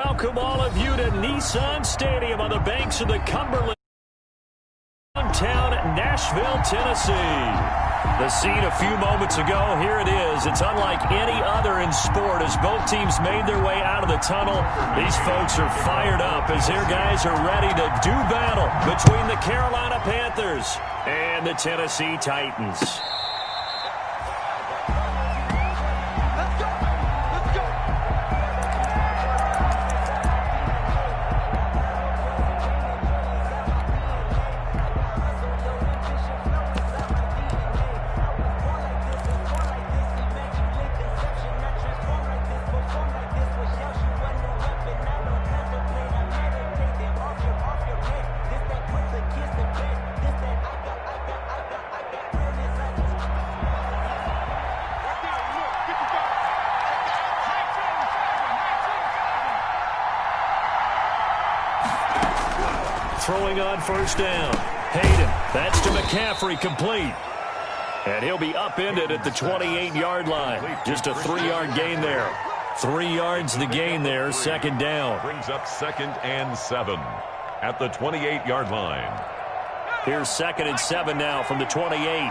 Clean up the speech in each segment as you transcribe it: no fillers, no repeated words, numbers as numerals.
welcome all of you to Nissan Stadium on the banks of the Cumberland, downtown Nashville, Tennessee. The scene a few moments ago, here it is. It's unlike any other in sport as both teams made their way out of the tunnel. These folks are fired up as their guys are ready to do battle between the Carolina Panthers and the Tennessee Titans. Throwing on first down. Hayden. That's to McCaffrey, complete. And he'll be upended at the 28-yard line. Just a 3-yard gain there. 3 yards the gain there, second down. Brings up 2nd and 7 at the 28-yard line. Here's 2nd and 7 now from the 28.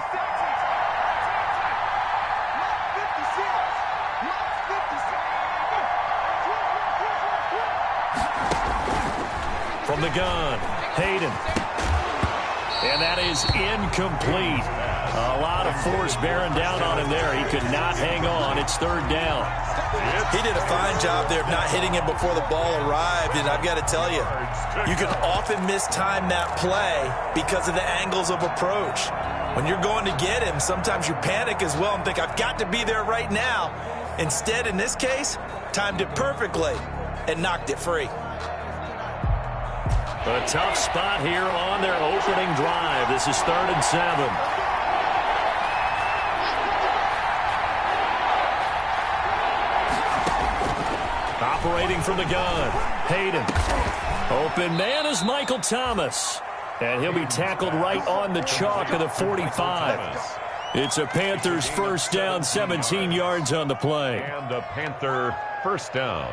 From the gun, Hayden. And that is incomplete. A lot of force bearing down on him there. He could not hang on. It's 3rd down. He did a fine job there of not hitting him before the ball arrived. And I've got to tell you, you can often mistime that play because of the angles of approach. When you're going to get him, sometimes you panic as well and think, I've got to be there right now. Instead, in this case, timed it perfectly and knocked it free. A tough spot here on their opening drive. This is 3rd and 7. Operating from the gun, Hayden. Open man is Michael Thomas. And he'll be tackled right on the chalk of the 45. It's a Panthers first down, 17 yards on the play. And a Panther first down.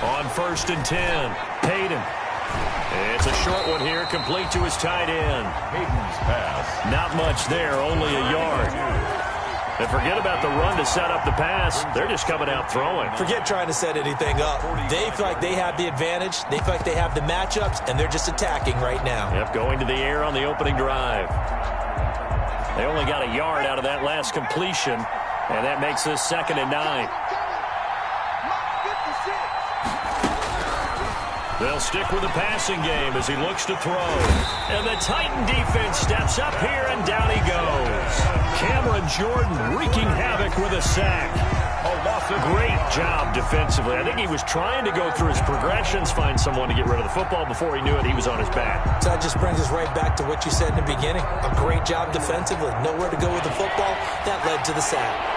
On 1st and 10, Hayden. It's a short one here, complete to his tight end. Hayden's pass. Not much there, only a yard. And forget about the run to set up the pass. They're just coming out throwing. Forget trying to set anything up. They feel like they have the advantage. They feel like they have the matchups, and they're just attacking right now. Yep, going to the air on the opening drive. They only got a yard out of that last completion, and that makes this 2nd and 9. They'll stick with the passing game as he looks to throw. And the Titan defense steps up here, and down he goes. Cameron Jordan wreaking havoc with a sack. Great job defensively. I think he was trying to go through his progressions, find someone to get rid of the football. Before he knew it, he was on his back. So that just brings us right back to what you said in the beginning. A great job defensively. Nowhere to go with the football. That led to the sack.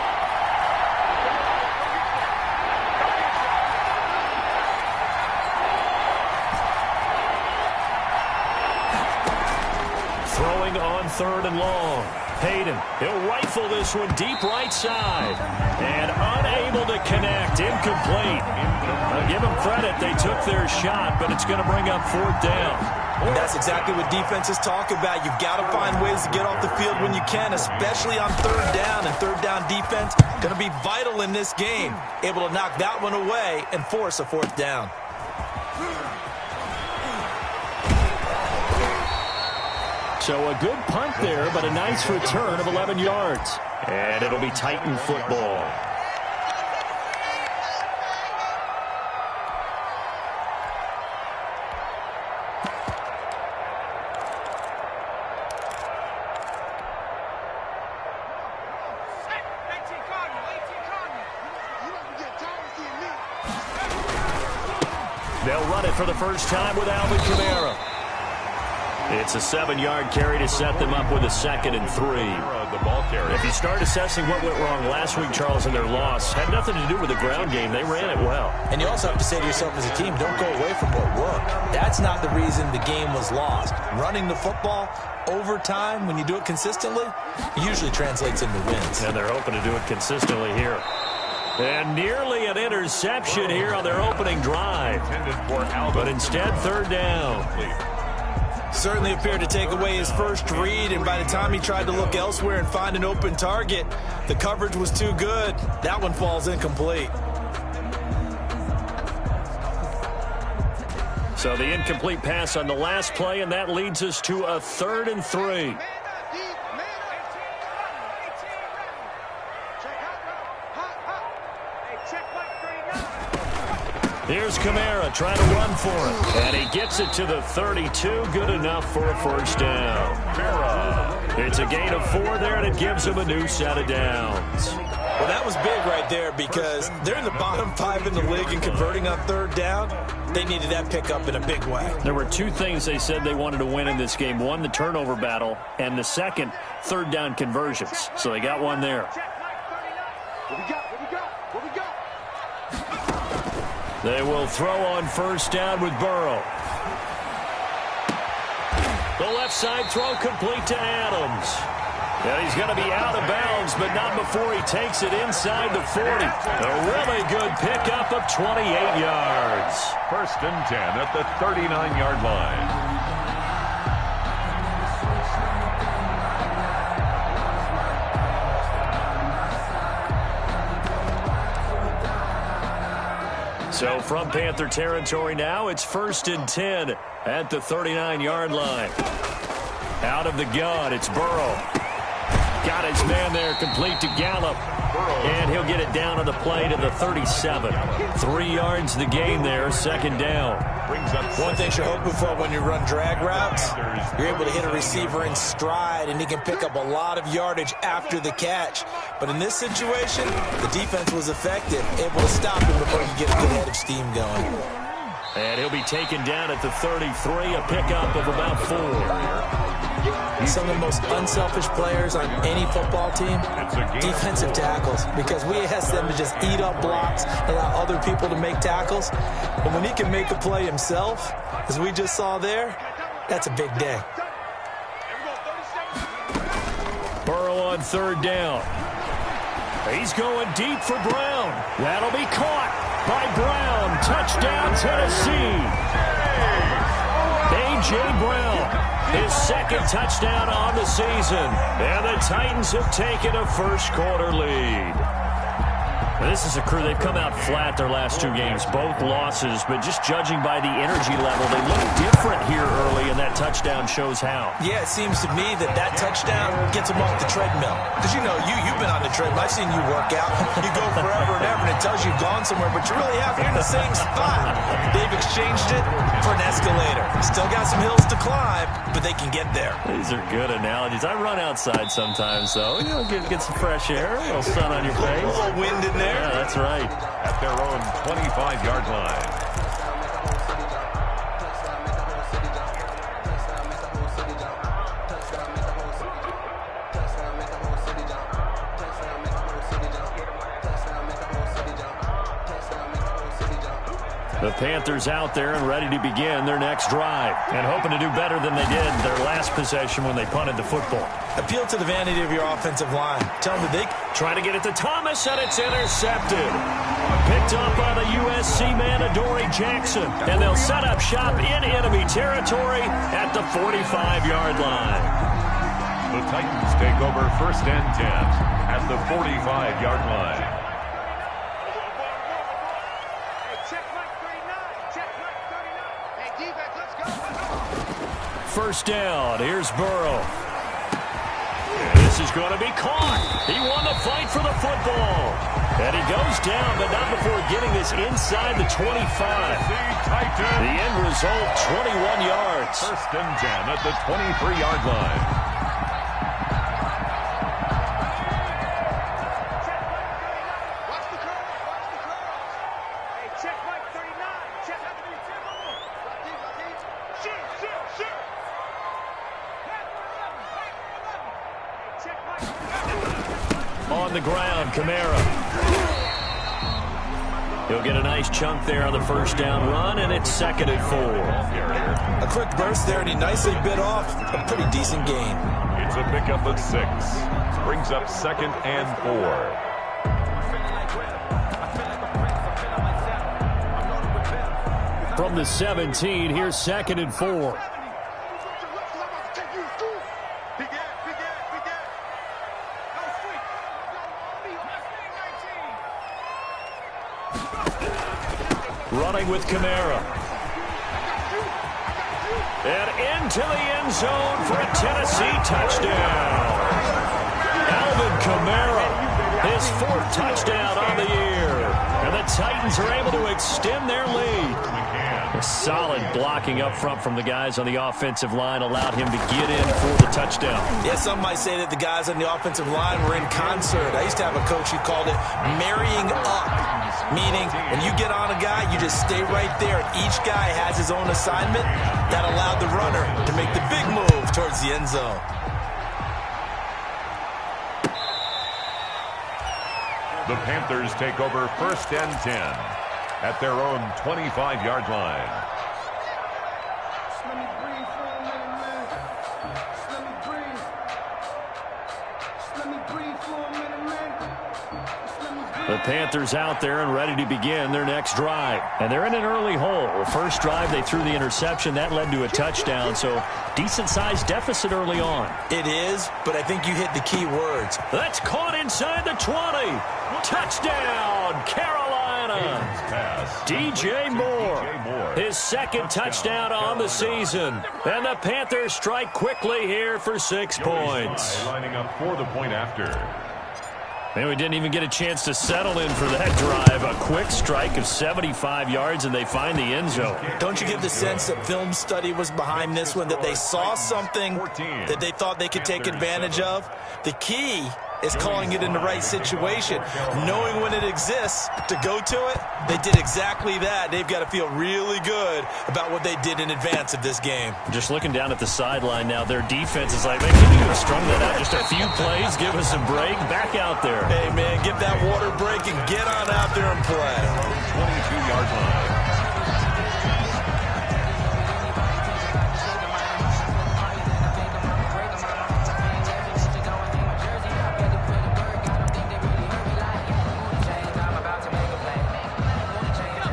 Throwing on 3rd and long. Hayden, he'll rifle this one deep right side. And unable to connect. Incomplete. I'll give them credit. They took their shot, but it's going to bring up 4th down. And that's exactly what defenses talk about. You've got to find ways to get off the field when you can, especially on 3rd down. And 3rd down defense going to be vital in this game. Able to knock that one away and force a 4th down. So a good punt there, but a nice return of 11 yards. And it'll be Titan football. They'll run it for the first time with Alvin Kamara. It's a 7-yard carry to set them up with a 2nd and 3. The ball carrier. If you start assessing what went wrong last week, Charles, in their loss, had nothing to do with the ground game. They ran it well. And you also have to say to yourself as a team, don't go away from what worked. That's not the reason the game was lost. Running the football over time, when you do it consistently, it usually translates into wins. And they're hoping to do it consistently here. And nearly an interception here on their opening drive. But instead, 3rd down. Certainly appeared to take away his first read, and by the time he tried to look elsewhere and find an open target, the coverage was too good. That one falls incomplete. So the incomplete pass on the last play, and that leads us to a 3rd and 3. Here's Kamara trying to run for it. And he gets it to the 32. Good enough for a 1st down. It's a gain of 4 there, and it gives him a new set of downs. Well, that was big right there because they're in the bottom 5 in the league and converting on 3rd down. They needed that pickup in a big way. There were 2 things they said they wanted to win in this game. One, the turnover battle, and the second, 3rd down conversions. So they got one there. They will throw on 1st down with Burrow. The left side throw complete to Adams. And he's going to be out of bounds, but not before he takes it inside the 40. A really good pickup of 28 yards. 1st and 10 at the 39-yard line. So from Panther territory now, it's 1st and 10 at the 39-yard line. Out of the gun, it's Burrow. Got his man there, complete to Gallup. And he'll get it down on the play to the 37. 3 yards the gain there, 2nd down. One thing you're hoping for when you run drag routes, you're able to hit a receiver in stride, and he can pick up a lot of yardage after the catch. But in this situation, the defense was effective, able to stop him before you get a good head of steam going. And he'll be taken down at the 33, a pickup of about 4. Some of the most unselfish players on any football team, defensive tackles, because we ask them to just eat up blocks, allow other people to make tackles. But when he can make a play himself, as we just saw there, that's a big day. Burrow on 3rd down. He's going deep for Brown. That'll be caught by Brown. Touchdown, Tennessee. A.J. Brown. His 2nd touchdown on the season. And the Titans have taken a 1st quarter lead. This is a crew, they've come out flat their last 2 games, both losses, but just judging by the energy level, they look different here early, and that touchdown shows how. Yeah, it seems to me that touchdown gets them off the treadmill. Because, you know, you've been on the treadmill. I've seen you work out. You go forever and ever, and it tells you you've gone somewhere, but you really have. You're in the same spot. They've exchanged it for an escalator. Still got some hills to climb, but they can get there. These are good analogies. I run outside sometimes, though. You know, get some fresh air, a little sun on your face. A little wind in there. Yeah, that's right. At their own 25-yard line. The Panthers out there and ready to begin their next drive and hoping to do better than they did their last possession when they punted the football. Appeal to the vanity of your offensive line. Tell them that they try to get it to Thomas, and it's intercepted. Picked up by the USC man, Adoree Jackson. And they'll set up shop in enemy territory at the 45-yard line. The Titans take over 1st and 10 at the 45-yard line. First down. Here's Burrow. This is going to be caught. He won the fight for the football. And he goes down, but not before getting this inside the 25. The end result, 21 yards. 1st and 10 at the 23-yard line. on the ground. Kamara. He'll get a nice chunk there on the first down run, and it's 2nd and 4. A quick burst there, and he nicely bit off a pretty decent gain. It's a pickup of 6. Brings up 2nd and 4. From the 17, here's 2nd and 4. Running with Kamara. And into the end zone for a Tennessee touchdown. Alvin Kamara, his 4th touchdown on the year. And the Titans are able to extend their lead. A solid blocking up front from the guys on the offensive line allowed him to get in for the touchdown. Yeah, some might say that the guys on the offensive line were in concert. I used to have a coach who called it marrying up, meaning when you get on a guy, you just stay right there. Each guy has his own assignment. That allowed the runner to make the big move towards the end zone. The Panthers take over 1st and 10 at their own 25-yard line. The Panthers out there and ready to begin their next drive. And they're in an early hole. The first drive, they threw the interception. That led to a touchdown, so decent-sized deficit early on. It is, but I think you hit the key words. That's caught inside the 20. Touchdown, Carolina. DJ Moore, his 2nd touchdown on the season. And the Panthers strike quickly here for 6 points. Lining up for the point after. And we didn't even get a chance to settle in for that drive. A quick strike of 75 yards, and they find the end zone. Don't you get the sense that film study was behind this one, that they saw something that they thought they could take advantage of? The key is calling it in the right situation, knowing when it exists to go to it. They did exactly that. They've got to feel really good about what they did in advance of this game. Just looking down at the sideline now, their defense is like, man, can you have strung that out just a few plays, give us a break, back out there. Hey, man, get that water break and get on out there and play. 22-yard line.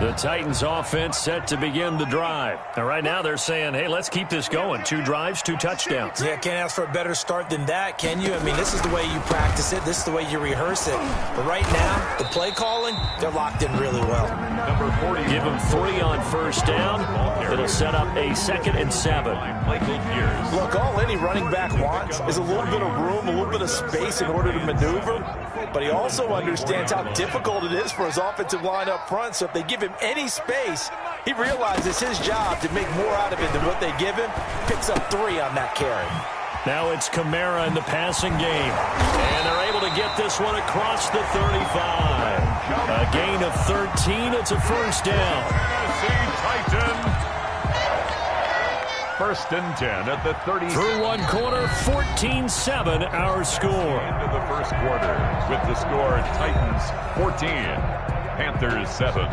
The Titans offense set to begin the drive. And right now they're saying, hey, let's keep this going. 2 drives, 2 touchdowns. Yeah, can't ask for a better start than that, can you? I mean, this is the way you practice it. This is the way you rehearse it. But right now, the play calling, they're locked in really well. Number 40. Give them 40 on first down. It'll set up a 2nd and 7. Look, all any running back wants is a little bit of room, a little bit of space in order to maneuver. But he also understands how difficult it is for his offensive line up front. So if they give him any space, he realizes his job to make more out of it than what they give him. Picks up 3 on that carry. Now it's Kamara in the passing game. And they're able to get this one across the 35. A gain of 13. It's a first down. Tennessee Titans. 1st and 10 at the 30. Through one quarter, 14-7 our score. Into the first quarter with the score Titans 14, Panthers 7.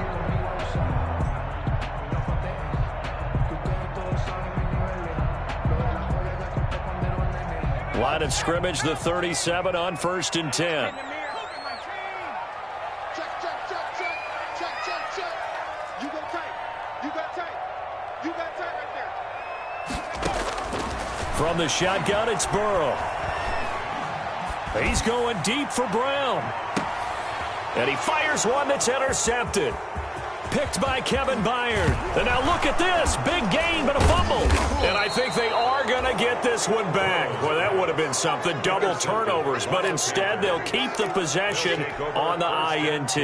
Line of scrimmage, the 37 on 1st and 10. From the shotgun, it's Burrow. He's going deep for Brown. And he fires one that's intercepted. Picked by Kevin Byard. And now look at this. Big gain, but a fumble. And I think they are going to get this one back. Well, that would have been something. Double turnovers. But instead, they'll keep the possession on the INT.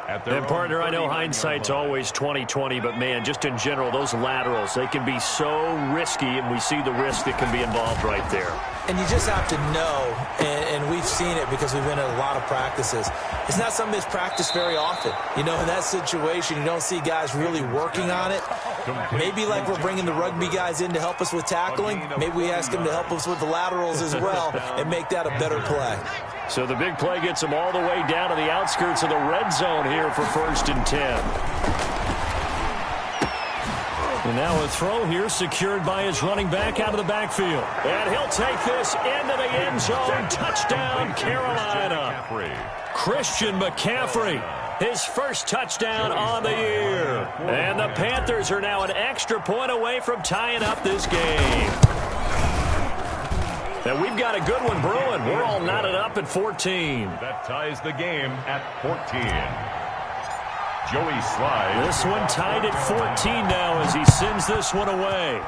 And, partner, I know hindsight's always 20/20, but, man, just in general, those laterals, they can be so risky, and we see the risk that can be involved right there. And you just have to know, and we've seen it because we've been at a lot of practices. It's not something that's practiced very often. You know, in that situation, you don't see guys really working on it. Maybe like we're bringing the rugby guys in to help us with tackling. Maybe we ask them to help us with the laterals as well and make that a better play. So the big play gets him all the way down to the outskirts of the red zone here for 1st and 10. And now a throw here secured by his running back out of the backfield. And he'll take this into the end zone. Touchdown, Carolina. Christian McCaffrey, his first touchdown on the year. And the Panthers are now an extra point away from tying up this game. And we've got a good one brewing. We're all knotted up at 14. That ties the game at 14. Joey slides. This one tied at 14 now as he sends this one away.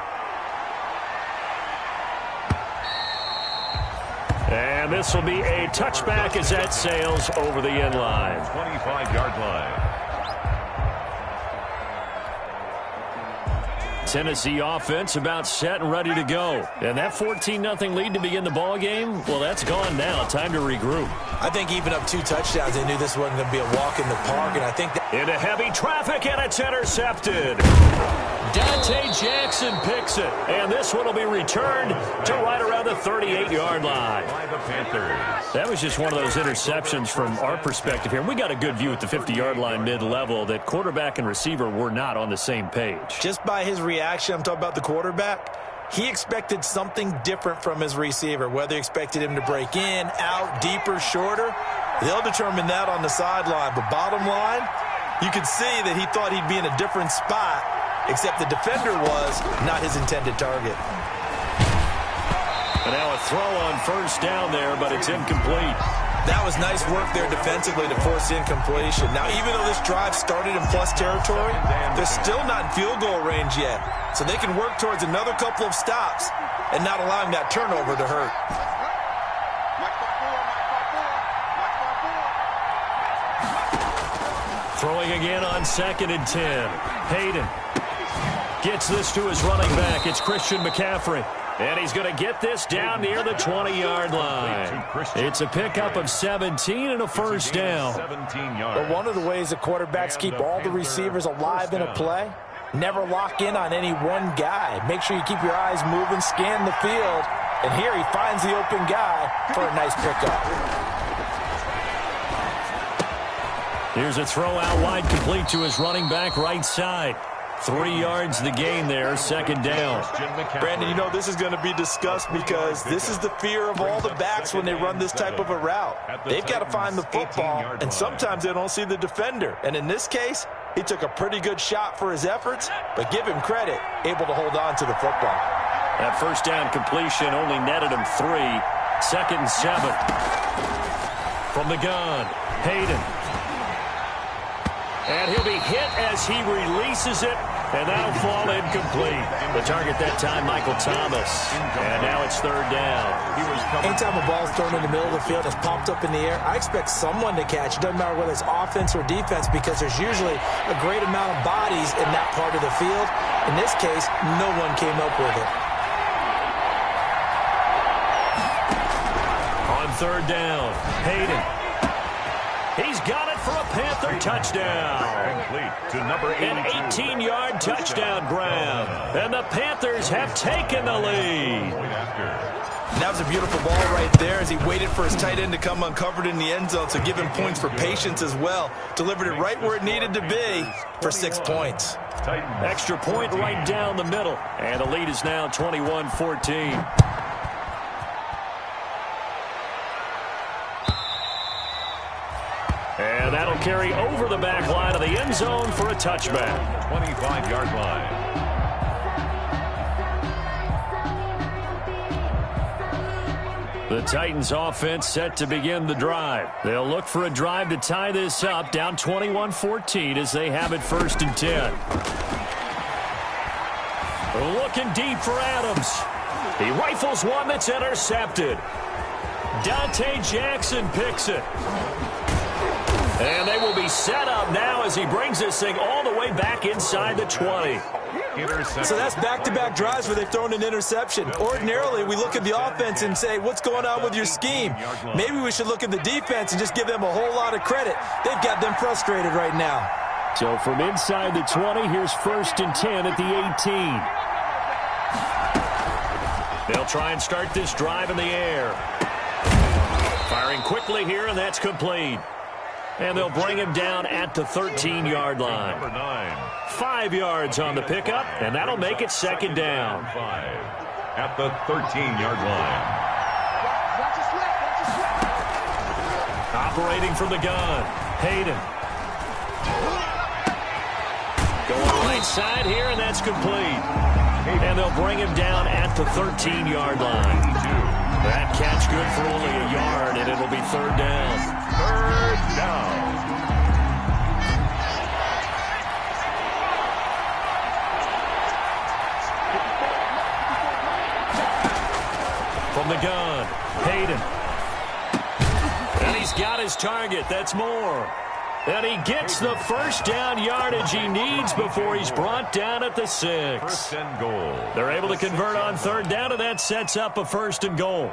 And this will be a touchback as that sails over the end line. 25-yard line. Tennessee offense about set and ready to go. And that 14-0 lead to begin the ball game, well, that's gone now. Time to regroup. I think even up 2 touchdowns, they knew this wasn't going to be a walk in the park, and I think that... Into heavy traffic, and it's intercepted. Dante Jackson picks it, and this one will be returned to right around the 38-yard line. By the Panthers. That was just one of those interceptions from our perspective here. We got a good view at the 50-yard line mid-level that quarterback and receiver were not on the same page. Just by his reaction, I'm talking about the quarterback, he expected something different from his receiver, whether he expected him to break in, out, deeper, shorter. They'll determine that on the sideline. But bottom line, you could see that he thought he'd be in a different spot, except the defender was not his intended target. And now a throw on 1st down there, but it's incomplete. That was nice work there defensively to force incompletion. Now, even though this drive started in plus territory, they're still not in field goal range yet. So they can work towards another couple of stops and not allowing that turnover to hurt. Throwing again on 2nd and 10. Hayden gets this to his running back. It's Christian McCaffrey. And he's going to get this down near the 20-yard line. It's a pickup of 17 and a 1st down. But one of the ways the quarterbacks keep all the receivers alive in a play, never lock in on any one guy. Make sure you keep your eyes moving, scan the field. And here he finds the open guy for a nice pickup. Here's a throw out wide, complete to his running back right side. 3 yards the gain there, 2nd down. Brandon, you know this is going to be discussed because this is the fear of all the backs when they run this type of a route. They've got to find the football, and sometimes they don't see the defender. And in this case, he took a pretty good shot for his efforts, but give him credit, able to hold on to the football. That 1st down completion only netted him 3. 2nd and 7. From the gun, Hayden. And he'll be hit as he releases it, and that'll fall incomplete. The target that time, Michael Thomas. And now it's 3rd down. Anytime a ball's thrown in the middle of the field, it's popped up in the air, I expect someone to catch. It doesn't matter whether it's offense or defense because there's usually a great amount of bodies in that part of the field. In this case, no one came up with it. On 3rd down, Hayden. He's got it for a Panther touchdown. To number 82. An 18-yard touchdown grab. And the Panthers have taken the lead. That was a beautiful ball right there as he waited for his tight end to come uncovered in the end zone, so give him points for patience as well. Delivered it right where it needed to be for 6 points. Extra point right down the middle. And the lead is now 21-14. And that'll carry over the back line of the end zone for a touchback. 25-yard line. The Titans offense set to begin the drive. They'll look for a drive to tie this up, down 21-14 as they have it 1st and 10. Looking deep for Adams. He rifles one that's intercepted. Dante Jackson picks it. And they will be set up now as he brings this thing all the way back inside the 20. So that's back-to-back drives where they've thrown an interception. Ordinarily, we look at the offense and say, what's going on with your scheme? Maybe we should look at the defense and just give them a whole lot of credit. They've got them frustrated right now. So from inside the 20, here's 1st and 10 at the 18. They'll try and start this drive in the air. Firing quickly here, and that's complete. And they'll bring him down at the 13-yard line. Number 9. 5 yards on the pickup, and that'll make it second down. 5 at the 13-yard line. Operating from the gun, Hayden. Going right side here, and that's complete. And they'll bring him down at the 13-yard line. That catch good for only a yard, and it'll be third down. Third down. From the gun, Hayden. And he's got his target. That's more. And he gets the first down yardage he needs before he's brought down at the 6. First and goal. They're able to convert on third down, and that sets up a first and goal.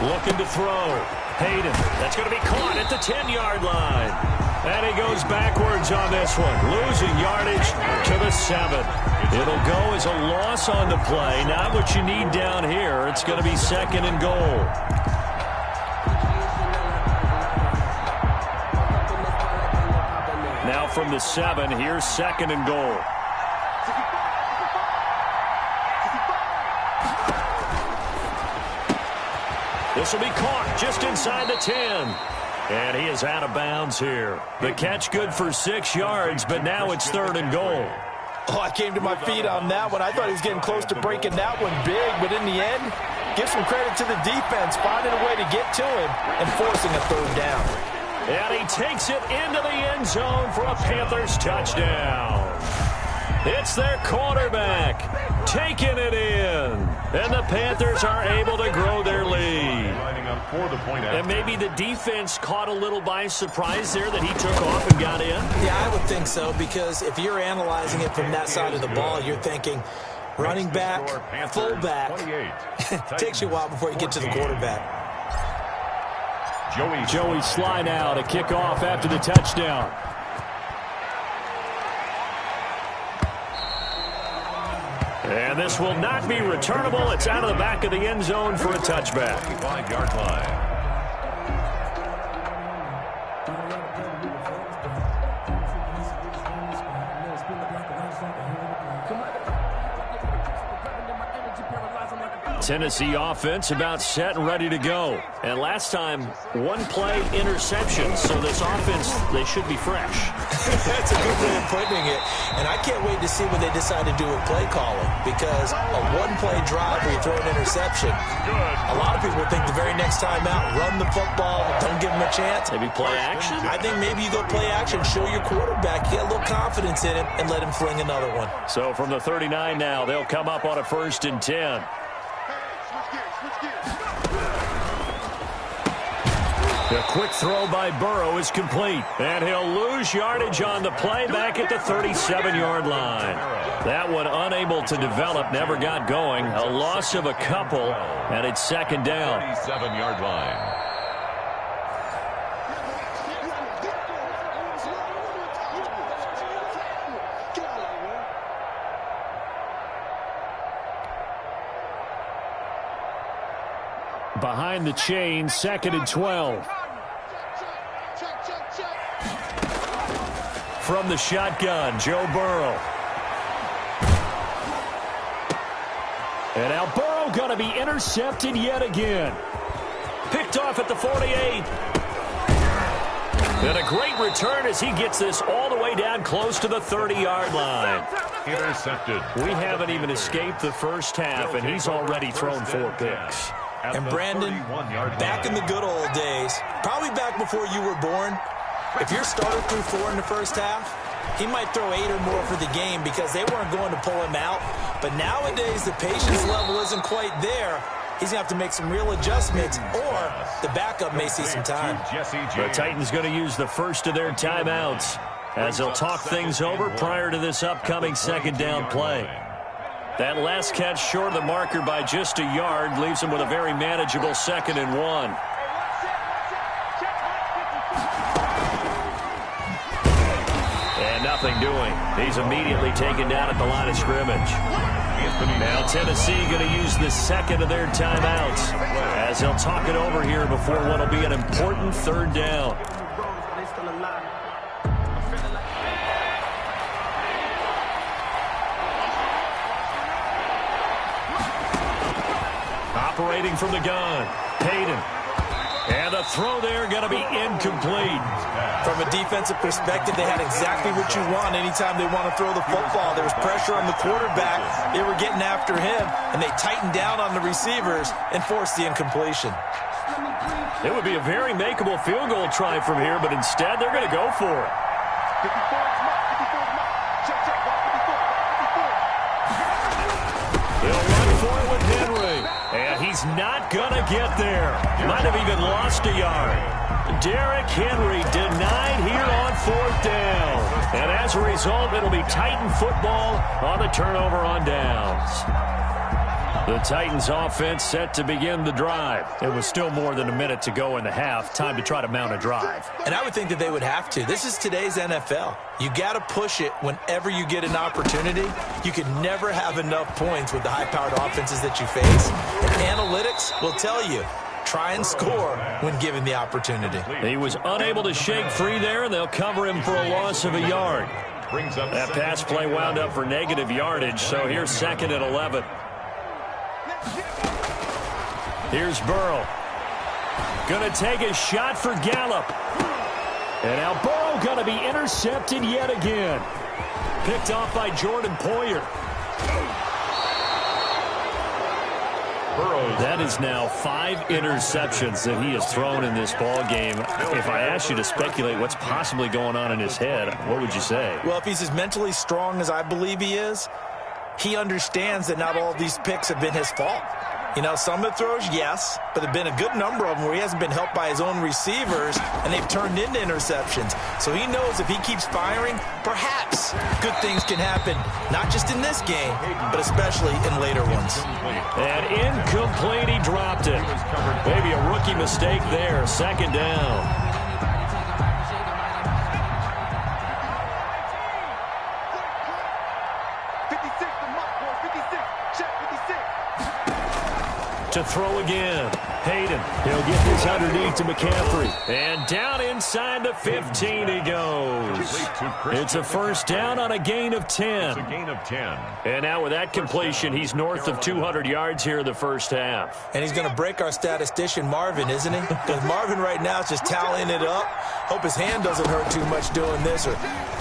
Looking to throw. Hayden. That's going to be caught at the 10-yard line. And he goes backwards on this one. Losing yardage to the 7. It'll go as a loss on the play. Not what you need down here. It's going to be second and goal. Now from the 7, here's second and goal. This will be caught just inside the 10. And he is out of bounds here. The catch good for 6 yards, but now it's third and goal. Oh, I came to my feet on that one. I thought he was getting close to breaking that one big, but in the end, give some credit to the defense, finding a way to get to him and forcing a third down. And he takes it into the end zone for a Panthers touchdown. It's their quarterback taking it in. And the Panthers are able to grow their lead. And maybe the defense caught a little by surprise there that he took off and got in. Yeah, I would think so, because if you're analyzing it from that side of the ball, you're thinking running back, fullback. It takes you a while before you get to the quarterback. Joey slide out, a kickoff after the touchdown. And this will not be returnable. It's out of the back of the end zone for a touchback. 5-yard line. Tennessee offense about set and ready to go. And last time, one play interception. So this offense, they should be fresh. That's a good way of putting it. And I can't wait to see what they decide to do with play calling, because a one-play drive where you throw an interception, a lot of people think the very next time out, run the football, don't give them a chance. Maybe play action? I think maybe you go play action, show your quarterback, get a little confidence in him, and let him fling another one. So from the 39 now, they'll come up on a 1st and 10. The quick throw by Burrow is complete. And he'll lose yardage on the play back at the 37-yard line. That one unable to develop, never got going. A loss of a couple, and it's second down. 37-yard line. Behind the chain, 2nd and 12. From the shotgun, Joe Burrow. And now Burrow going to be intercepted yet again. Picked off at the 48. And a great return as he gets this all the way down close to the 30-yard line. Intercepted. We haven't even escaped the first half, and he's already thrown 4 picks. And Brandon, back in the good old days, probably back before you were born, if your starter threw 4 in the first half, he might throw 8 or more for the game because they weren't going to pull him out. But nowadays, the patience level isn't quite there. He's going to have to make some real adjustments, or the backup may see some time. The Titans going to use the first of their timeouts as they'll talk things over prior to this upcoming second down play. That last catch short of the marker by just a yard leaves him with a very manageable 2nd and 1. And nothing doing. He's immediately taken down at the line of scrimmage. Now Tennessee going to use the second of their timeouts as they'll talk it over here before what will be an important third down. Operating from the gun, Hayden. And the throw there going to be incomplete. From a defensive perspective, they had exactly what you want anytime they want to throw the football. There was pressure on the quarterback. They were getting after him, and they tightened down on the receivers and forced the incompletion. It would be a very makeable field goal try from here, but instead they're going to go for it. He'll run for it with Henry. And he's not going to get there. Might have even lost a yard. Derrick Henry denied here on fourth down. And as a result, it'll be Titan football on the turnover on downs. The Titans offense set to begin the drive. It was still more than a minute to go in the half. Time to try to mount a drive. And I would think that they would have to. This is today's NFL. You got to push it whenever you get an opportunity. You can never have enough points with the high-powered offenses that you face. And analytics will tell you, try and score when given the opportunity. He was unable to shake free there, and they'll cover him for a loss of a yard. That pass play wound up for negative yardage, so here's 2nd and 11. Here's Burrow. Going to take a shot for Gallup. And now Burrow going to be intercepted yet again. Picked off by Jordan Poyer. That is now 5 interceptions that he has thrown in this ball game. If I asked you to speculate what's possibly going on in his head, what would you say? Well, if he's as mentally strong as I believe he is, he understands that not all of these picks have been his fault. You know, some of the throws, yes, but there have been a good number of them where he hasn't been helped by his own receivers, and they've turned into interceptions. So he knows if he keeps firing, perhaps good things can happen, not just in this game, but especially in later ones. And incomplete, he dropped it. Maybe a rookie mistake there, 2nd down. To throw again. Hayden. He'll get this underneath to McCaffrey. And down inside the 15 he goes. It's a first down on a gain of 10. It's a gain of 10. And now with that completion, he's north of 200 yards here in the first half. And he's going to break our statistician Marvin, isn't he? Because Marvin right now is just tallying it up. Hope his hand doesn't hurt too much doing this or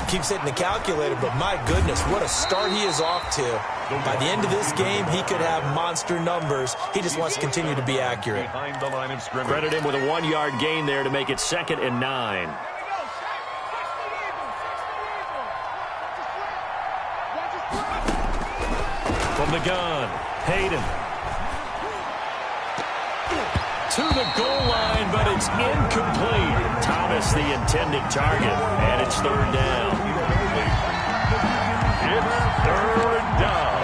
keeps hitting the calculator. But my goodness, what a start he is off to. By the end of this game, he could have monster numbers. He just wants to continue to be accurate. Behind the line of scrimmage. Credit him with a 1-yard gain there to make it 2nd and 9. From the gun, Hayden. To the goal line, but it's incomplete. Thomas the intended target, and it's 3rd down. It's 3rd down.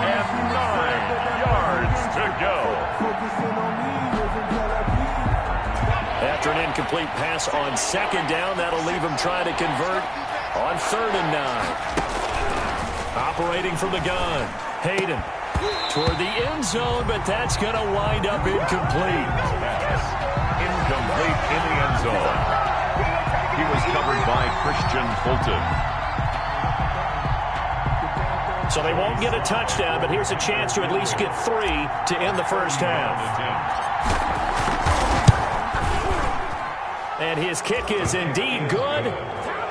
And 9 yards to go. After an incomplete pass on 2nd down, that'll leave him trying to convert on 3rd and 9. Operating from the gun, Hayden. Toward the end zone, but that's going to wind up incomplete. Incomplete in the end zone. He was covered by Christian Fulton. So they won't get a touchdown, but here's a chance to at least get 3 to end the first half. And his kick is indeed good.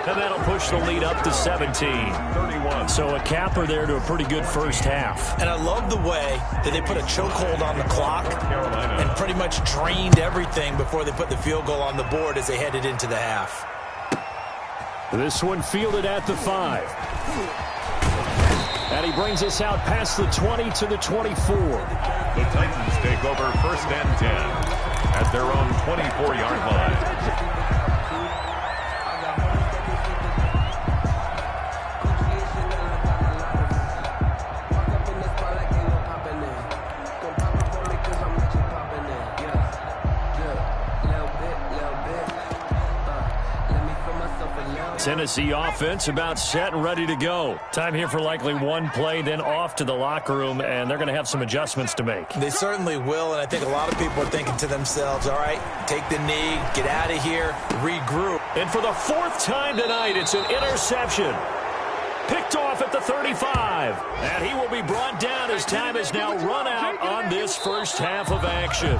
And that'll push the lead up to 17. So a capper there to a pretty good first half. And I love the way that they put a chokehold on the clock and pretty much drained everything before they put the field goal on the board as they headed into the half. This one fielded at the 5. And he brings us out past the 20 to the 24. The Titans take over 1st and 10 at their own 24-yard line. Tennessee offense about set and ready to go. Time here for likely one play, then off to the locker room, and they're going to have some adjustments to make. They certainly will, and I think a lot of people are thinking to themselves, all right, take the knee, get out of here, regroup. And for the fourth time tonight, it's an interception. Picked off at the 35. And he will be brought down as time has now run out on this first half of action.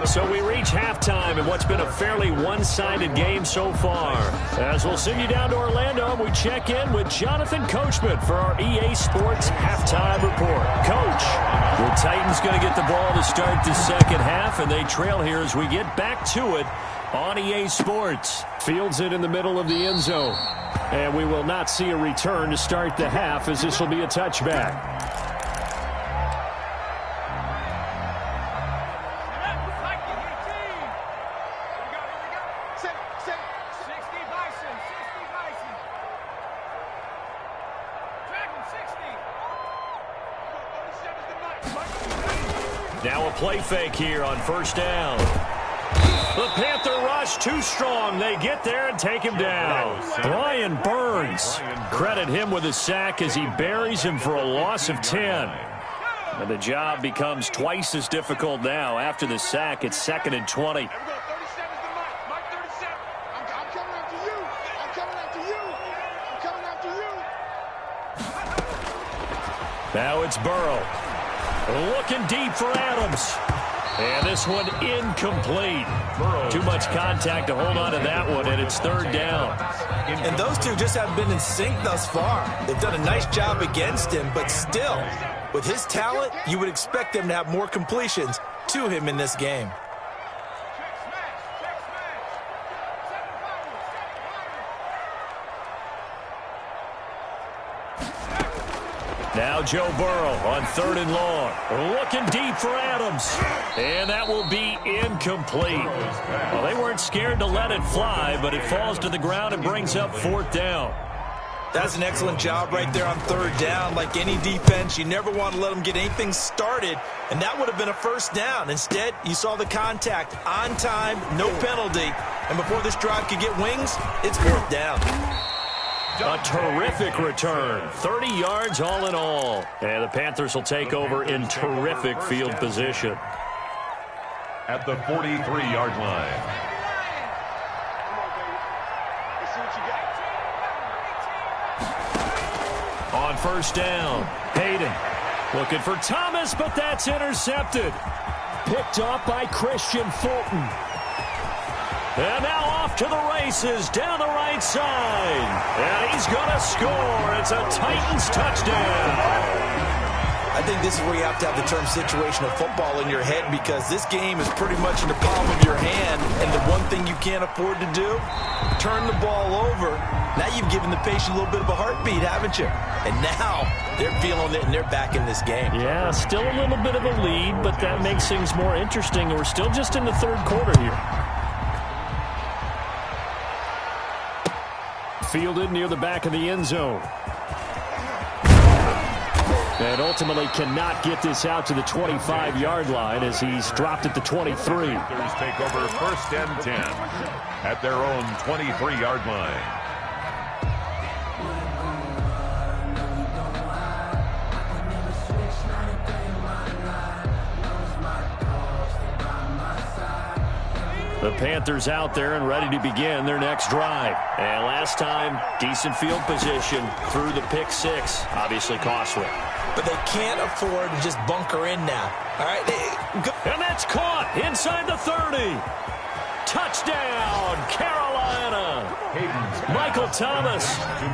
So we reach halftime in what's been a fairly one-sided game so far. As we'll send you down to Orlando, we check in with Jonathan Coachman for our EA Sports Halftime Report. Coach, the Titans going to get the ball to start the second half, and they trail here as we get back to it on EA Sports. Fields it in the middle of the end zone. And we will not see a return to start the half, as this will be a touchback. Now a play fake here on first down. The Panther rush too strong. They get there and take him down. Brian Burns. Credit him with a sack as he buries him for a loss of 10. And the job becomes twice as difficult now. After the sack, it's 2nd and 20. Now it's Burrow. Looking deep for Adams. And this one incomplete. Too much contact to hold on to that one, and it's third down. And those two just haven't been in sync thus far. They've done a nice job against him, but still, with his talent, you would expect them to have more completions to him in this game. Now Joe Burrow on 3rd and long. Looking deep for Adams. And that will be incomplete. Well, they weren't scared to let it fly, but it falls to the ground and brings up 4th down. That's an excellent job right there on 3rd down. Like any defense, you never want to let them get anything started, and that would have been a first down. Instead, you saw the contact on time, no penalty, and before this drive could get wings, it's 4th down. A terrific return. 30 yards all in all. And the Panthers will take over in terrific field position. At the 43-yard line. On first down, Hayden looking for Thomas, but that's intercepted. Picked off by Christian Fulton. And now off to the races down the right side. And he's going to score. It's a Titans touchdown. I think this is where you have to have the term situational football in your head, because this game is pretty much in the palm of your hand, and the one thing you can't afford to do, turn the ball over. Now you've given the patient a little bit of a heartbeat, haven't you? And now they're feeling it, and they're back in this game. Yeah, still a little bit of a lead, but that makes things more interesting. We're still just in the third quarter here. Fielded near the back of the end zone. And ultimately cannot get this out to the 25-yard line as he's dropped at the 23. Panthers take over 1st and 10 at their own 23-yard line. The Panthers out there and ready to begin their next drive. And last time, decent field position through the pick six. Obviously costly. But they can't afford to just bunker in now. All right? And that's caught inside the 30. Touchdown, Carolina. Michael Thomas,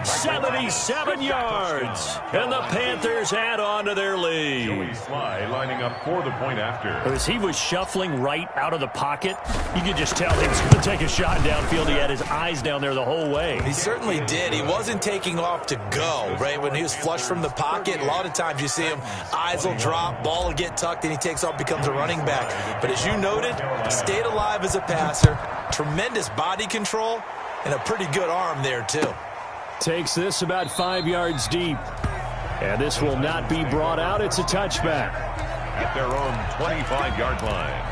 77 yards. And the Panthers add on to their lead. Joey Sly lining up for the point after. As he was shuffling right out of the pocket, you could just tell he was going to take a shot downfield. He had his eyes down there the whole way. He certainly did. He wasn't taking off to go, right? When he was flush from the pocket, a lot of times you see him, eyes will drop, ball will get tucked, and he takes off, becomes a running back. But as you noted, stayed alive as a passer, tremendous body control, and a pretty good arm there, too. Takes this about 5 yards deep. And this will not be brought out. It's a touchback. At their own 25-yard line.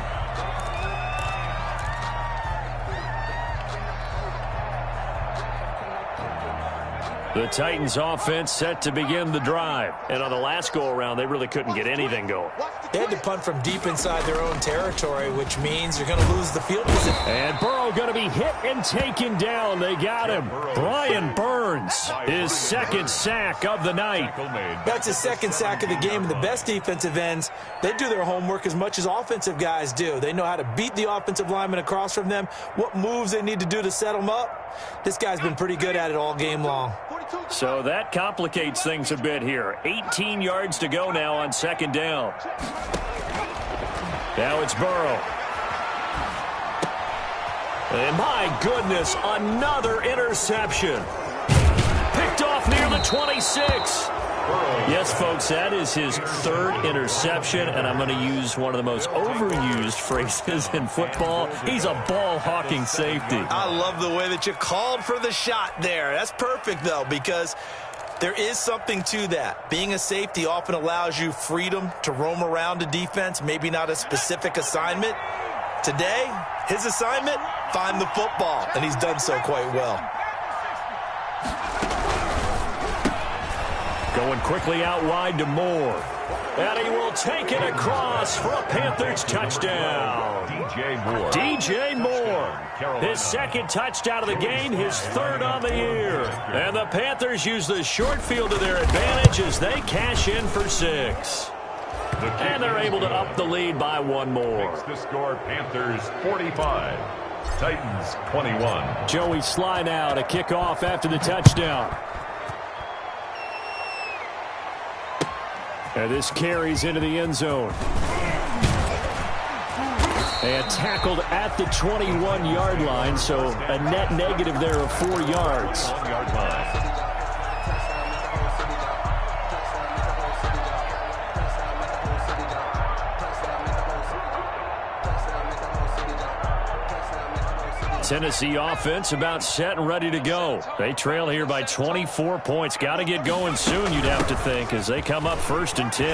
The Titans offense set to begin the drive. And on the last go-around, they really couldn't get anything going. They had to punt from deep inside their own territory, which means you're going to lose the field position. And Burrow going to be hit and taken down. They got him. Brian Burns, his second sack of the night. That's his second sack of the game. And the best defensive ends, they do their homework as much as offensive guys do. They know how to beat the offensive lineman across from them, what moves they need to do to set them up. This guy's been pretty good at it all game long. So that complicates things a bit here. 18 yards to go now on second down. Now it's Burrow. And my goodness, another interception. Picked off near the 26. Yes, folks, that is his third interception, and I'm going to use one of the most overused phrases in football. He's a ball-hawking safety. I love the way that you called for the shot there. That's perfect, though, because there is something to that. Being a safety often allows you freedom to roam around a defense, maybe not a specific assignment. Today, his assignment, find the football, and he's done so quite well. Going quickly out wide to Moore. And he will take it across for a Panthers touchdown. DJ Moore. His second touchdown of the game, his third on the year. And the Panthers use the short field to their advantage as they cash in for 6. And they're able to up the lead by one more. Makes the score Panthers 45, Titans 21. Joey Sly now to kick off after the touchdown. And this carries into the end zone. And tackled at the 21-yard line, so a net negative there of 4 yards. 1-yard line. Tennessee offense about set and ready to go. They trail here by 24 points. Got to get going soon, you'd have to think, as they come up 1st and 10.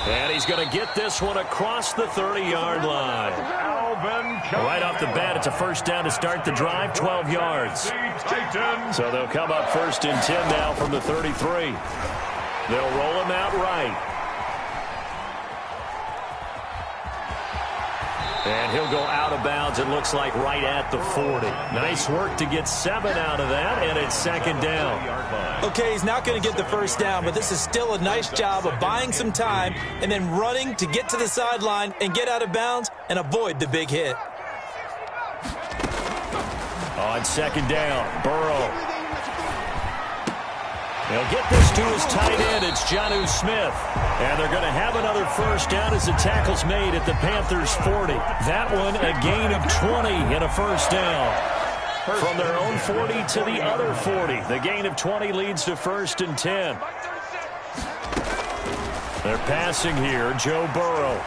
And he's going to get this one across the 30-yard line. Right off the bat, it's a first down to start the drive, 12 yards. So they'll come up 1st and 10 now from the 33. They'll roll him out right. And he'll go out of bounds, it looks like, right at the 40. Nice work to get 7 out of that, and it's second down. Okay, he's not going to get the first down, but this is still a nice job of buying some time and then running to get to the sideline and get out of bounds and avoid the big hit. On second down, Burrow. They'll get this to his tight end. It's Jonnu Smith. And they're going to have another first down as the tackle's made at the Panthers' 40. That one a gain of 20 and a first down. From their own 40 to the other 40. The gain of 20 leads to 1st and 10. They're passing here, Joe Burrow.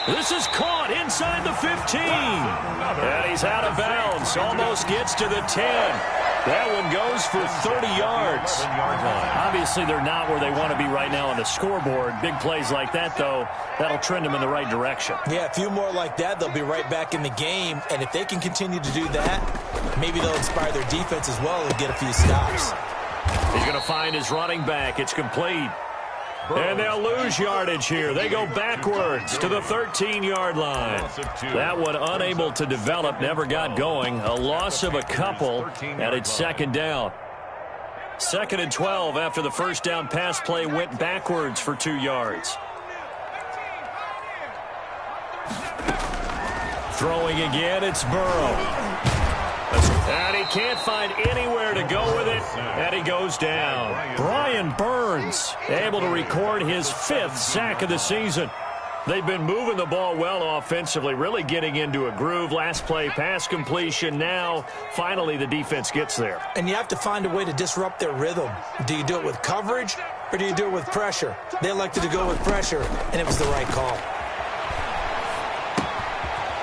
This is caught inside the 15. And he's out of bounds. Almost gets to the 10. That one goes for 30 yards. Obviously, they're not where they want to be right now on the scoreboard. Big plays like that, though, that'll trend them in the right direction. Yeah, a few more like that, they'll be right back in the game. And if they can continue to do that, maybe they'll inspire their defense as well and get a few stops. He's going to find his running back. It's complete. And they'll lose yardage here. They go backwards to the 13-yard line. That one unable to develop, never got going. A loss of a couple, and it's second down. 2nd and 12 after the first down pass play went backwards for 2 yards. Throwing again, it's Burrow. And he can't find anywhere to go with it, and he goes down. Brian Burns able to record his 5th sack of the season. They've been moving the ball well offensively, really getting into a groove. Last play, pass completion. Now, finally, the defense gets there. And you have to find a way to disrupt their rhythm. Do you do it with coverage, or do you do it with pressure? They elected to go with pressure, and it was the right call.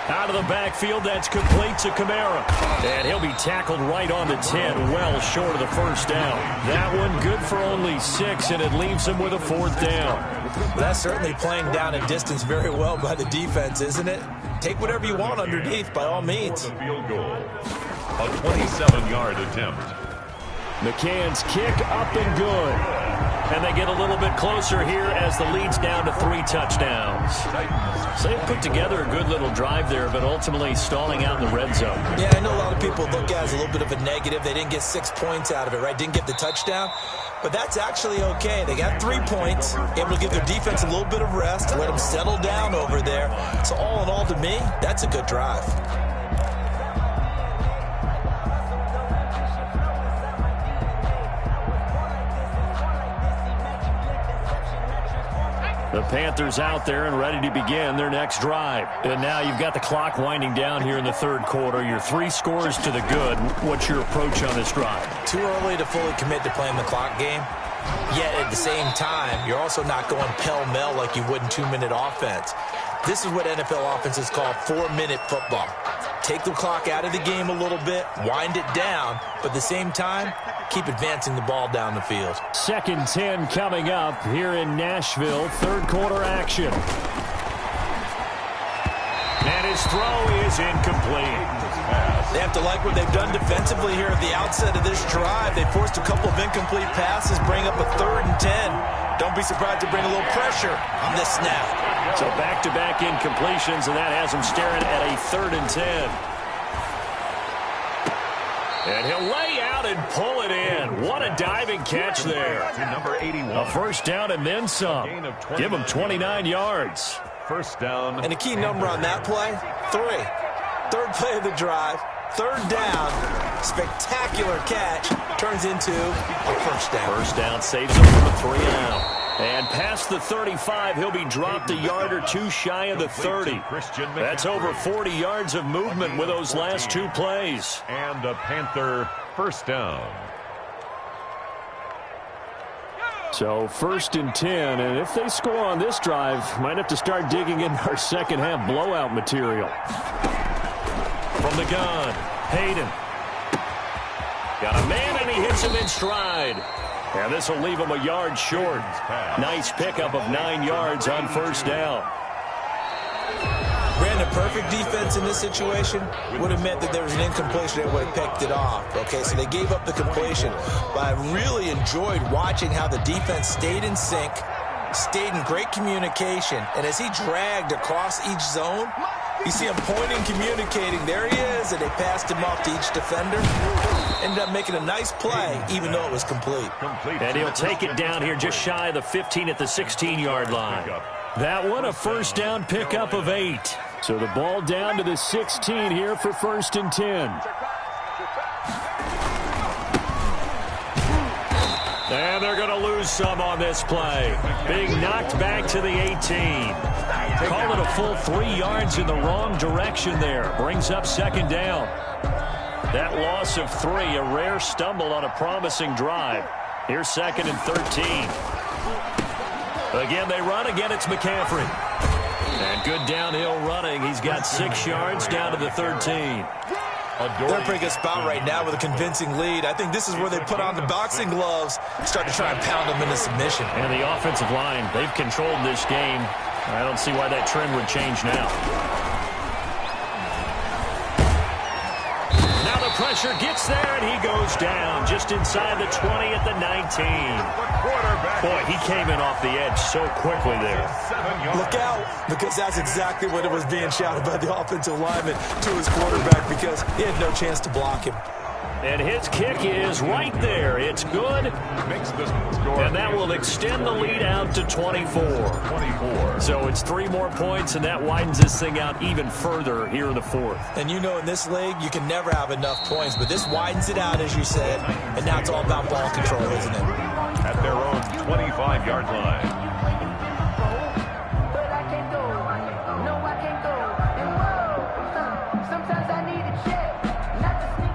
Out of the backfield, that's complete to Kamara. And he'll be tackled right on the 10, well short of the first down. That one good for only 6, and it leaves him with a 4th down. That's certainly playing down a distance very well by the defense, isn't it? take whatever you want underneath by all means. For the field goal. A 27-yard attempt. McCann's kick up and good. And they get a little bit closer here as the lead's down to 3 touchdowns. So they put together a good little drive there, but ultimately stalling out in the red zone. Yeah, I know a lot of people look at it as a little bit of a negative. They didn't get 6 points out of it, right? Didn't get the touchdown. But that's actually okay. They got 3 points, able to give their defense a little bit of rest, let them settle down over there. So all in all, to me, that's a good drive. The Panthers out there and ready to begin their next drive. And now you've got the clock winding down here in the third quarter. Your 3 scores to the good. What's your approach on this drive? Too early to fully commit to playing the clock game. Yet at the same time, you're also not going pell-mell like you would in 2-minute offense. This is what NFL offenses call 4-minute football. Take the clock out of the game a little bit, wind it down, but at the same time, keep advancing the ball down the field. 2nd and 10 coming up here in Nashville. Third quarter action. And his throw is incomplete. They have to like what they've done defensively here at the outset of this drive. They forced a couple of incomplete passes, bring up a 3rd and 10. Don't be surprised to bring a little pressure on this snap. So back-to-back incompletions, and that has him staring at a 3rd and 10. And he'll lay out and pull it in. What a diving catch there. Number 81. A first down and then some. Give him 29 yards. First down. And a key number on that play, 3. Third play of the drive, 3rd down, spectacular catch, turns into a first down. First down saves him from a 3 and out. And past the 35, he'll be dropped a yard or 2 shy of the 30. That's over 40 yards of movement with those last 2 plays. And a Panther first down. So 1st and 10, and if they score on this drive, might have to start digging in our second half blowout material. From the gun, Hayden. Got a man, and he hits him in stride. And this will leave him a yard short. Nice pickup of 9 yards on first down. Brandon, perfect defense in this situation would have meant that there was an incompletion. They would have picked it off. Okay, so they gave up the completion. But I really enjoyed watching how the defense stayed in sync, stayed in great communication. And as he dragged across each zone, you see him pointing, communicating. There he is, and they passed him off to each defender. Ended up making a nice play, even though it was complete. And he'll take it down here just shy of the 15 at the 16-yard line. That one, a first down pickup of 8. So the ball down to the 16 here for 1st and 10. And they're going to lose some on this play. Being knocked back to the 18. Call it a full 3 yards in the wrong direction there. Brings up 2nd down. That loss of 3, a rare stumble on a promising drive. Here's 2nd and 13. Again, they run. Again, it's McCaffrey. And good downhill running. He's got 6 yards down to the 13. They're in a pretty good spot right now with a convincing lead. I think this is where they put on the boxing gloves and start to try and pound them into submission. And the offensive line, they've controlled this game. I don't see why that trend would change now. Now the pressure gets there, and he goes down just inside the 20 at the 19. Boy, he came in off the edge so quickly there. Look out, because that's exactly what it was being shouted by the offensive lineman to his quarterback, because he had no chance to block him. And his kick is right there. It's good. And that will extend the lead out to 24. So it's 3 more points, and that widens this thing out even further here in the 4th. And you know in this league, you can never have enough points, but this widens it out, as you said, and now it's all about ball control, isn't it? At their own 25-yard line.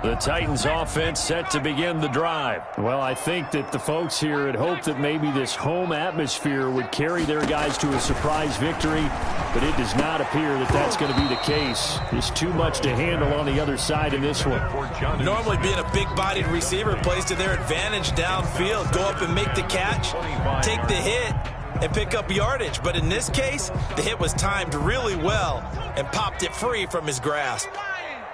The Titans offense set to begin the drive. Well, I think that the folks here had hoped that maybe this home atmosphere would carry their guys to a surprise victory, but it does not appear that that's going to be the case. There's too much to handle on the other side in this one. Normally being a big-bodied receiver plays to their advantage downfield. Go up and make the catch, take the hit, and pick up yardage. But in this case, the hit was timed really well and popped it free from his grasp.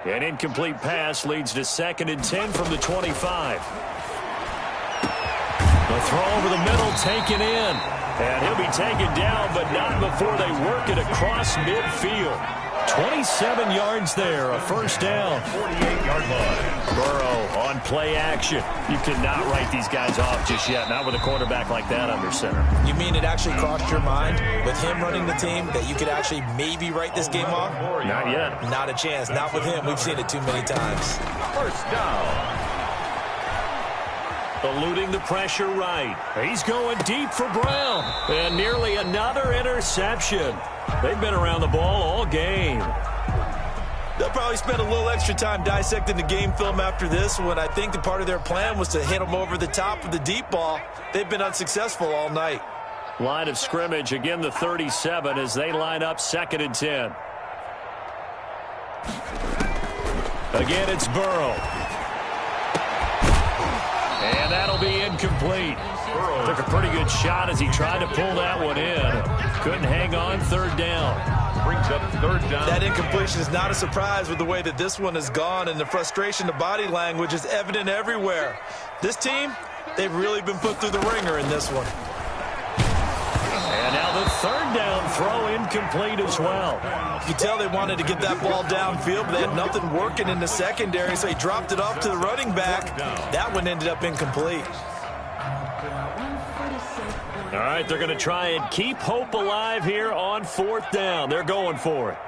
An incomplete pass leads to 2nd and 10 from the 25. The throw over the middle, taken in. And he'll be taken down, but not before they work it across midfield. 27 yards there, a first down. 48-yard line. Burrow on play action. You cannot write these guys off just yet, not with a quarterback like that under center. You mean it actually crossed your mind with him running the team that you could actually maybe write this game off? Not yet. Not a chance. Not with him. We've seen it too many times. First down. Eluding the pressure right. He's going deep for Brown. And nearly another interception. They've been around the ball all game. They'll probably spend a little extra time dissecting the game film after this one. I think the part of their plan was to hit them over the top of the deep ball. They've been unsuccessful all night. Line of scrimmage, again the 37 as they line up 2nd and 10. Again, it's Burrow. And that'll be incomplete. Took a pretty good shot as he tried to pull that one in. Couldn't hang on, 3rd down. Brings up 3rd down. That incompletion is not a surprise with the way that this one has gone, and the frustration, the body language is evident everywhere. This team, they've really been put through the ringer in this one. And now the 3rd down throw incomplete as well. You can tell they wanted to get that ball downfield, but they had nothing working in the secondary, so he dropped it off to the running back. That one ended up incomplete. All right, they're going to try and keep hope alive here on 4th down. They're going for it.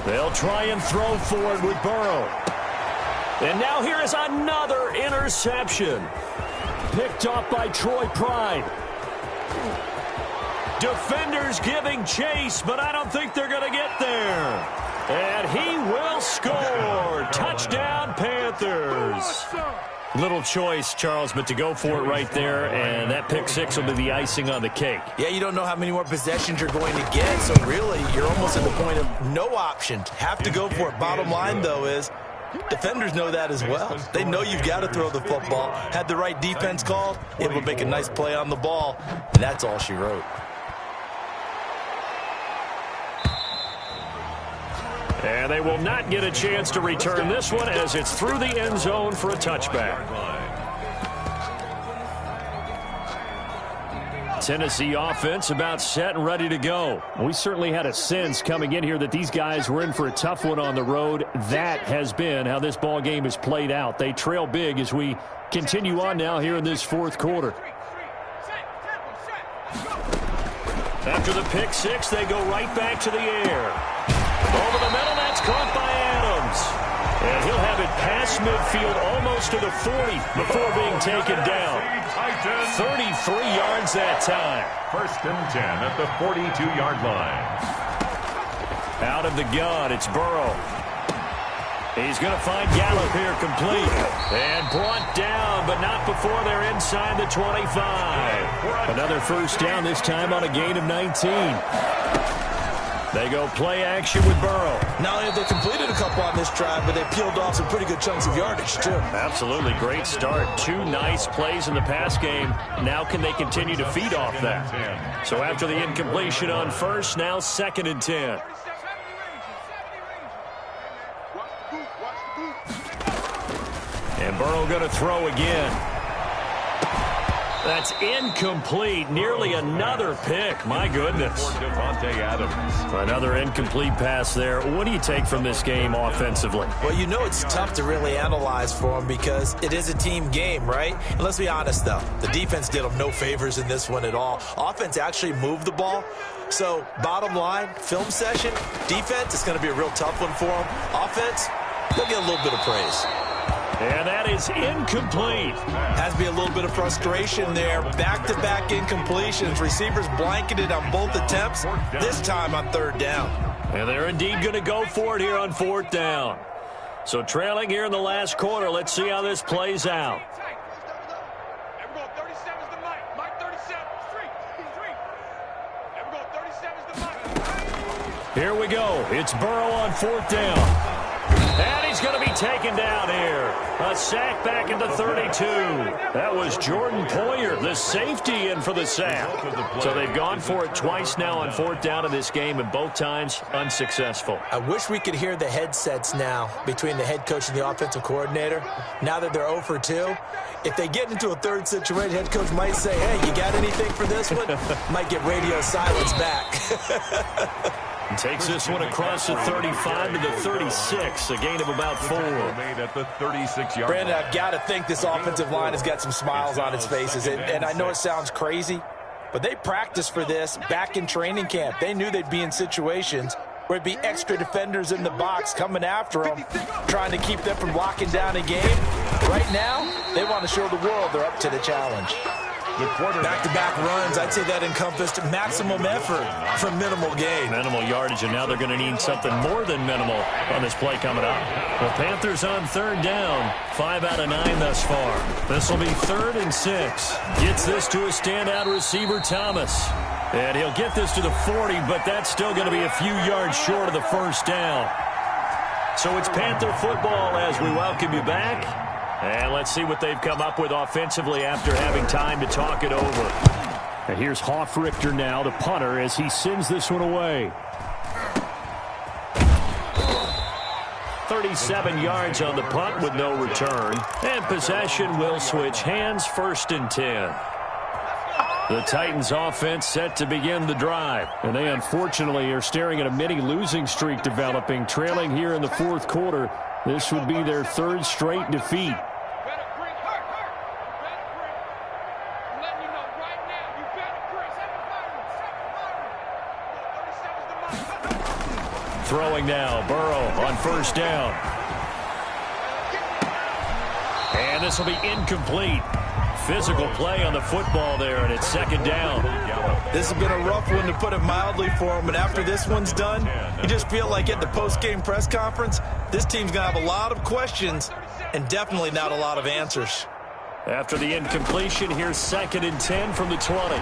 They'll try and throw for it with Burrow. And now here is another interception. Picked off by Troy Pride. Defenders giving chase, but I don't think they're going to get there. And he will score. Touchdown, Panthers. Little choice, Charles, but to go for it right there, and that pick six will be the icing on the cake. Yeah, you don't know how many more possessions you're going to get, so really you're almost at the point of no option. Have to go for it. Bottom line, though, is defenders know that as well. They know you've got to throw the football. Had the right defense called, able to make a nice play on the ball, and that's all she wrote. And they will not get a chance to return this one as it's through the end zone for a touchback. Tennessee offense about set and ready to go. We certainly had a sense coming in here that these guys were in for a tough one on the road. That has been how this ball game has played out. They trail big as we continue on now here in this fourth quarter. After the pick six, they go right back to the air. Over the middle, that's caught by Adams. And he'll have it past midfield almost to the 40 before being taken down. 33 yards that time. 1st and 10 at the 42-yard line. Out of the gun, it's Burrow. He's going to find Gallup here complete. And brought down, but not before they're inside the 25. Another first down, this time on a gain of 19. They go play action with Burrow. Not only have they completed a couple on this drive, but they peeled off some pretty good chunks of yardage, too. Absolutely. Great start. 2 nice plays in the pass game. Now can they continue to feed off that? So after the incompletion on first, now 2nd and 10. And Burrow going to throw again. That's incomplete. Nearly another pick. My goodness. Another incomplete pass there. What do you take from this game offensively? Well, you know it's tough to really analyze for them because it is a team game, right? And let's be honest, though. The defense did them no favors in this one at all. Offense actually moved the ball. So, bottom line, film session, defense, it's going to be a real tough one for them. Offense, they'll get a little bit of praise. And that is incomplete. Has to be a little bit of frustration there. Back-to-back incompletions. Receivers blanketed on both attempts, this time on 3rd down. And they're indeed going to go for it here on 4th down. So trailing here in the last quarter. Let's see how this plays out. Here we go. It's Burrow on 4th down. And he's going to be taken down here. A sack back at the 32. That was Jordan Poyer, the safety, in for the sack. So they've gone for it twice now on 4th down in this game, and both times unsuccessful. I wish we could hear the headsets now between the head coach and the offensive coordinator. Now that they're 0 for 2, if they get into a third situation, head coach might say, hey, you got anything for this one? Might get radio silence back. Takes this one across the 35 to the 36, a gain of about 4. Made at the 36-yard Brandon, I've got to think this offensive line has got some smiles on its faces. And I know it sounds crazy, but they practiced for this back in training camp. They knew they'd be in situations where it'd be extra defenders in the box coming after them, trying to keep them from locking down a game. Right now, they want to show the world they're up to the challenge. Back-to-back runs, I'd say that encompassed maximum effort for minimal gain. Minimal yardage, and now they're going to need something more than minimal on this play coming up. The Panthers on 3rd down, 5 out of 9 thus far. This will be 3rd and 6. Gets this to a standout receiver, Thomas. And he'll get this to the 40, but that's still going to be a few yards short of the 1st down. So it's Panther football as we welcome you back. And let's see what they've come up with offensively after having time to talk it over. And here's Hoffrichter now, the punter, as he sends this one away. 37 yards on the punt with no return. And possession will switch hands, 1st and 10. The Titans offense set to begin the drive. And they unfortunately are staring at a mini losing streak developing, trailing here in the 4th quarter. This would be their 3rd straight defeat. Throwing now, Burrow on 1st down. And this will be incomplete. Physical play on the football there, and it's 2nd down. This has been a rough one, to put it mildly, for him. But after this one's done, you just feel like at the post-game press conference, this team's going to have a lot of questions and definitely not a lot of answers. After the incompletion, here's 2nd and 10 from the 20.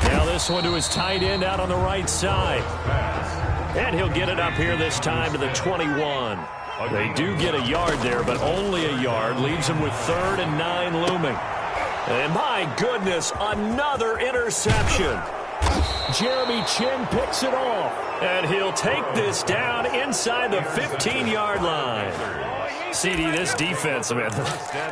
Now this one to his tight end out on the right side. And he'll get it up here this time to the 21. They do get a yard there, but only a yard. Leaves him with 3rd and 9 looming. And my goodness, another interception. Jeremy Chin picks it off. And he'll take this down inside the 15-yard line. CD, this defense, man,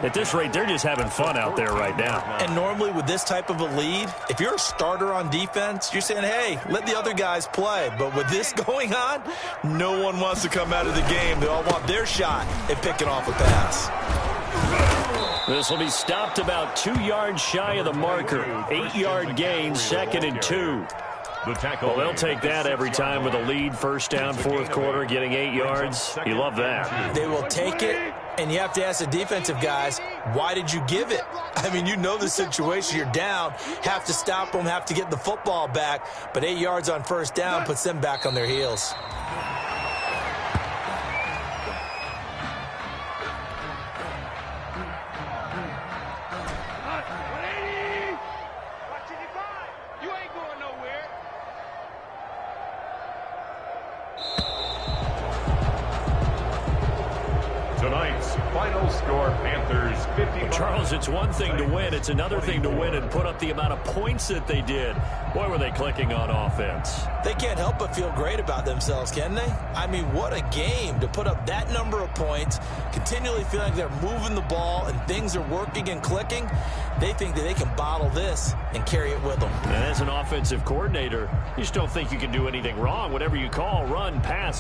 at this rate, they're just having fun out there right now. And normally with this type of a lead, if you're a starter on defense, you're saying, hey, let the other guys play. But with this going on, no one wants to come out of the game. They all want their shot at picking off a pass. This will be stopped about 2 yards shy of the marker. 8-yard gain, 2nd and 2. Well, they'll take that every time with a lead. 1st down, 4th quarter, getting 8 yards. You love that. They will take it, and you have to ask the defensive guys, why did you give it? I mean, you know the situation. You're down, have to stop them, have to get the football back. But 8 yards on 1st down puts them back on their heels. Tonight's final score, Panthers 50. Charles, it's one thing to win. It's another thing to win and put up the amount of points that they did. Boy, were they clicking on offense. They can't help but feel great about themselves, can they? I mean, what a game to put up that number of points, continually feeling like they're moving the ball and things are working and clicking. They think that they can bottle this and carry it with them. And as an offensive coordinator, you just don't think you can do anything wrong. Whatever you call, run, pass.